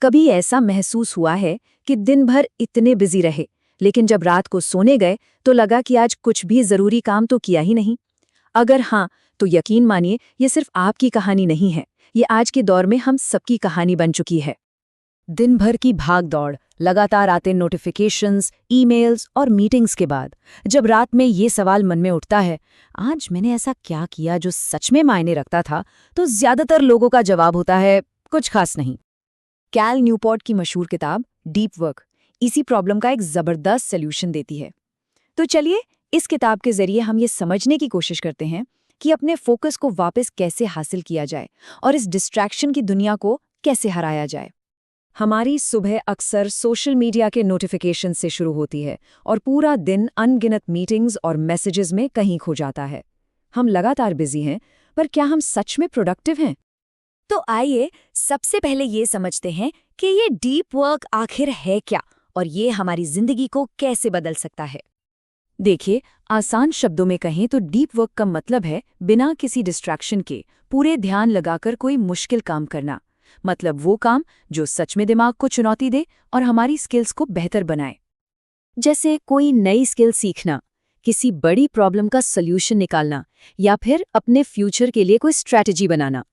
कभी ऐसा महसूस हुआ है कि दिन भर इतने बिजी रहे, लेकिन जब रात को सोने गए तो लगा कि आज कुछ भी जरूरी काम तो किया ही नहीं? अगर हाँ, तो यकीन मानिए ये सिर्फ आपकी कहानी नहीं है, ये आज के दौर में हम सबकी कहानी बन चुकी है। दिन भर की भाग दौड़, लगातार आते नोटिफिकेशंस, ईमेल्स और मीटिंग्स के बाद जब रात में ये सवाल मन में उठता है, आज मैंने ऐसा क्या किया जो सच में मायने रखता था, तो ज्यादातर लोगों का जवाब होता है कुछ खास नहीं। कैल न्यूपोर्ट की मशहूर किताब डीप वर्क इसी प्रॉब्लम का एक जबरदस्त सॉल्यूशन देती है। तो चलिए इस किताब के जरिए हम ये समझने की कोशिश करते हैं कि अपने फोकस को वापस कैसे हासिल किया जाए और इस डिस्ट्रैक्शन की दुनिया को कैसे हराया जाए। हमारी सुबह अक्सर सोशल मीडिया के नोटिफिकेशन से शुरू होती है और पूरा दिन अनगिनत मीटिंग्स और मैसेजेस में कहीं खो जाता है। हम लगातार बिजी हैं, पर क्या हम सच में प्रोडक्टिव हैं? तो आइए सबसे पहले ये समझते हैं कि ये डीप वर्क आखिर है क्या और ये हमारी जिंदगी को कैसे बदल सकता है। देखिए, आसान शब्दों में कहें तो डीप वर्क का मतलब है बिना किसी डिस्ट्रैक्शन के पूरे ध्यान लगाकर कोई मुश्किल काम करना। मतलब वो काम जो सच में दिमाग को चुनौती दे और हमारी स्किल्स को बेहतर बनाए। जैसे कोई नई स्किल सीखना, किसी बड़ी प्रॉब्लम का सॉल्यूशन निकालना या फिर अपने फ्यूचर के लिए कोई स्ट्रैटेजी बनाना।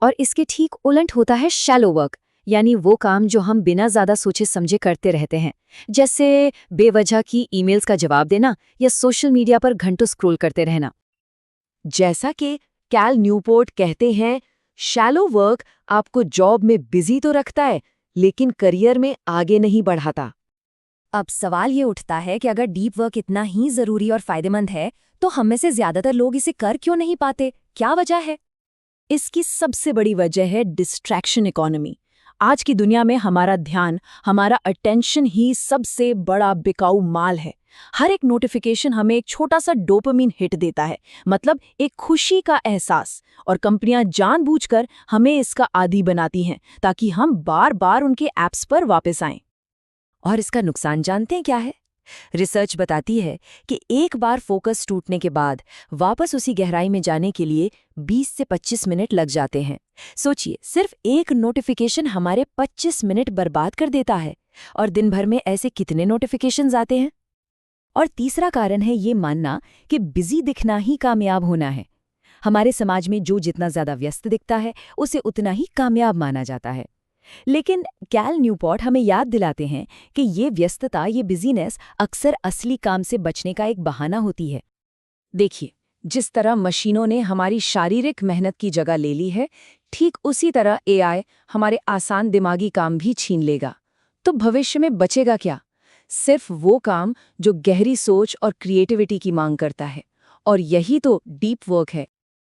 और इसके ठीक उलट होता है शैलो वर्क, यानी वो काम जो हम बिना ज्यादा सोचे समझे करते रहते हैं, जैसे बेवजह की ईमेल्स का जवाब देना या सोशल मीडिया पर घंटों स्क्रॉल करते रहना। जैसा कि कैल न्यूपोर्ट कहते हैं, शैलो वर्क आपको जॉब में बिजी तो रखता है, लेकिन करियर में आगे नहीं बढ़ाता। अब सवाल ये उठता है कि अगर डीप वर्क इतना ही जरूरी और फायदेमंद है, तो हम में से ज्यादातर लोग इसे कर क्यों नहीं पाते? क्या वजह है? इसकी सबसे बड़ी वजह है डिस्ट्रैक्शन इकोनॉमी। आज की दुनिया में हमारा ध्यान, हमारा अटेंशन ही सबसे बड़ा बिकाऊ माल है। हर एक नोटिफिकेशन हमें एक छोटा सा डोपामिन हिट देता है, मतलब एक खुशी का एहसास, और कंपनियां जानबूझकर हमें इसका आदी बनाती हैं ताकि हम बार बार उनके ऐप्स पर वापस आएं। और इसका नुकसान जानते हैं क्या है? रिसर्च बताती है कि एक बार फोकस टूटने के बाद वापस उसी गहराई में जाने के लिए 20 से 25 मिनट लग जाते हैं। सोचिए, सिर्फ एक नोटिफिकेशन हमारे 25 मिनट बर्बाद कर देता है। और दिन भर में ऐसे कितने नोटिफिकेशंस आते हैं? और तीसरा कारण है ये मानना कि बिजी दिखना ही कामयाब होना है। हमारे समाज में जो जितना ज्यादा व्यस्त दिखता है, उसे उतना ही कामयाब माना जाता है। लेकिन कैल न्यूपोर्ट हमें याद दिलाते हैं कि ये व्यस्तता, ये बिजीनेस अक्सर असली काम से बचने का एक बहाना होती है। देखिए, जिस तरह मशीनों ने हमारी शारीरिक मेहनत की जगह ले ली है, ठीक उसी तरह एआई हमारे आसान दिमागी काम भी छीन लेगा। तो भविष्य में बचेगा क्या? सिर्फ वो काम जो गहरी सोच और क्रिएटिविटी की मांग करता है, और यही तो डीप वर्क है।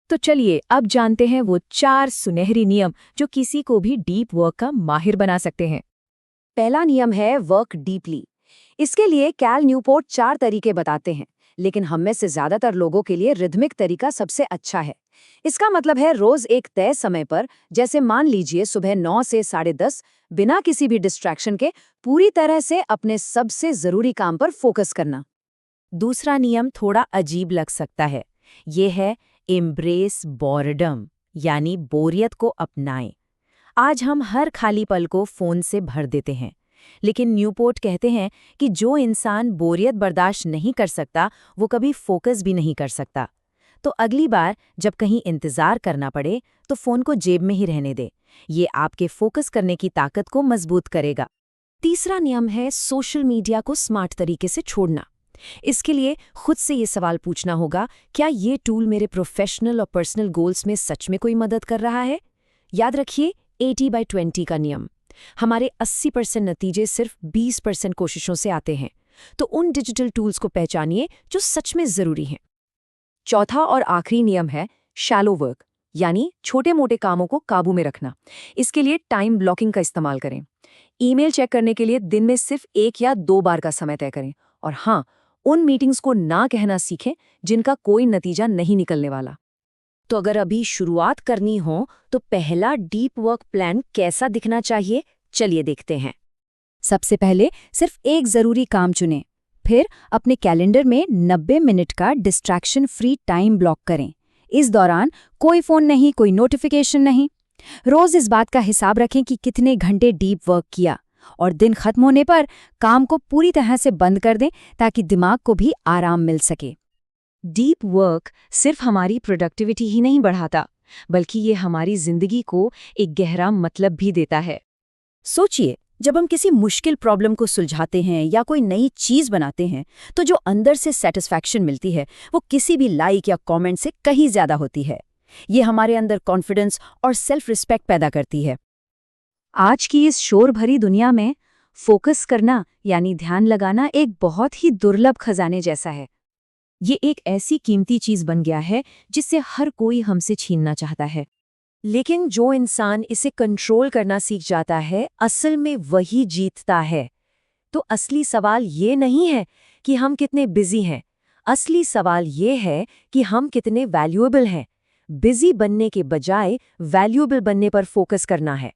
तो चलिए अब जानते हैं वो 4 सुनहरी नियम जो किसी को भी डीप वर्क का माहिर बना सकते हैं। पहला नियम है वर्क डीपली। इसके लिए कैल न्यूपोर्ट 4 तरीके बताते हैं, लेकिन हम में से ज्यादातर लोगों के लिए रिदमिक तरीका सबसे अच्छा है। इसका मतलब है रोज एक तय समय पर, जैसे मान लीजिए सुबह 9 से 10:30, बिना किसी भी डिस्ट्रैक्शन के पूरी तरह से अपने सबसे जरूरी काम पर फोकस करना। दूसरा नियम थोड़ा अजीब लग सकता है। ये है एम्ब्रेस बोरडम, यानी बोरियत को अपनाएं। आज हम हर खाली पल को फोन से भर देते हैं, लेकिन न्यूपोर्ट कहते हैं कि जो इंसान बोरियत बर्दाश्त नहीं कर सकता, वो कभी फोकस भी नहीं कर सकता। तो अगली बार जब कहीं इंतजार करना पड़े, तो फोन को जेब में ही रहने दे। ये आपके फोकस करने की ताकत को मजबूत करेगा। तीसरा नियम है सोशल मीडिया को स्मार्ट तरीके से छोड़ना। इसके लिए खुद से ये सवाल पूछना होगा, क्या ये टूल मेरे प्रोफेशनल और पर्सनल गोल्स में सच में कोई मदद कर रहा है? याद रखिए 80/20 का नियम। हमारे 80% नतीजे सिर्फ 20% कोशिशों से आते हैं। तो उन डिजिटल टूल्स को पहचानिए जो सच में जरूरी हैं। चौथा और आखिरी नियम है शैलो वर्क, यानी छोटे मोटे कामों को काबू में रखना। इसके लिए टाइम ब्लॉकिंग का इस्तेमाल करें। ईमेल चेक करने के लिए दिन में सिर्फ 1 या 2 बार का समय तय करें। और हाँ, उन मीटिंग्स को ना कहना सीखें जिनका कोई नतीजा नहीं निकलने वाला। तो अगर अभी शुरुआत करनी हो, तो पहला डीप वर्क प्लान कैसा दिखना चाहिए, चलिए देखते हैं। सबसे पहले सिर्फ एक जरूरी काम चुनें। फिर अपने कैलेंडर में 90 मिनट का डिस्ट्रैक्शन फ्री टाइम ब्लॉक करें। इस दौरान कोई फोन नहीं, कोई नोटिफिकेशन नहीं। रोज इस बात का हिसाब रखें कि कितने घंटे डीप वर्क किया, और दिन खत्म होने पर काम को पूरी तरह से बंद कर दें ताकि दिमाग को भी आराम मिल सके। डीप वर्क सिर्फ हमारी प्रोडक्टिविटी ही नहीं बढ़ाता, बल्कि ये हमारी जिंदगी को एक गहरा मतलब भी देता है। सोचिए, जब हम किसी मुश्किल प्रॉब्लम को सुलझाते हैं या कोई नई चीज बनाते हैं, तो जो अंदर से सेटिस्फैक्शन मिलती है वो किसी भी लाइक या कमेंट से कहीं ज्यादा होती है। ये हमारे अंदर कॉन्फिडेंस और सेल्फ रिस्पेक्ट पैदा करती है। आज की इस शोर भरी दुनिया में फोकस करना यानी ध्यान लगाना एक बहुत ही दुर्लभ खजाने जैसा है। ये एक ऐसी कीमती चीज बन गया है जिससे हर कोई हमसे छीनना चाहता है। लेकिन जो इंसान इसे कंट्रोल करना सीख जाता है, असल में वही जीतता है। तो असली सवाल ये नहीं है कि हम कितने बिजी हैं, असली सवाल ये है कि हम कितने वैल्यूएबल हैं। बिजी बनने के बजाय वैल्यूएबल बनने पर फोकस करना है।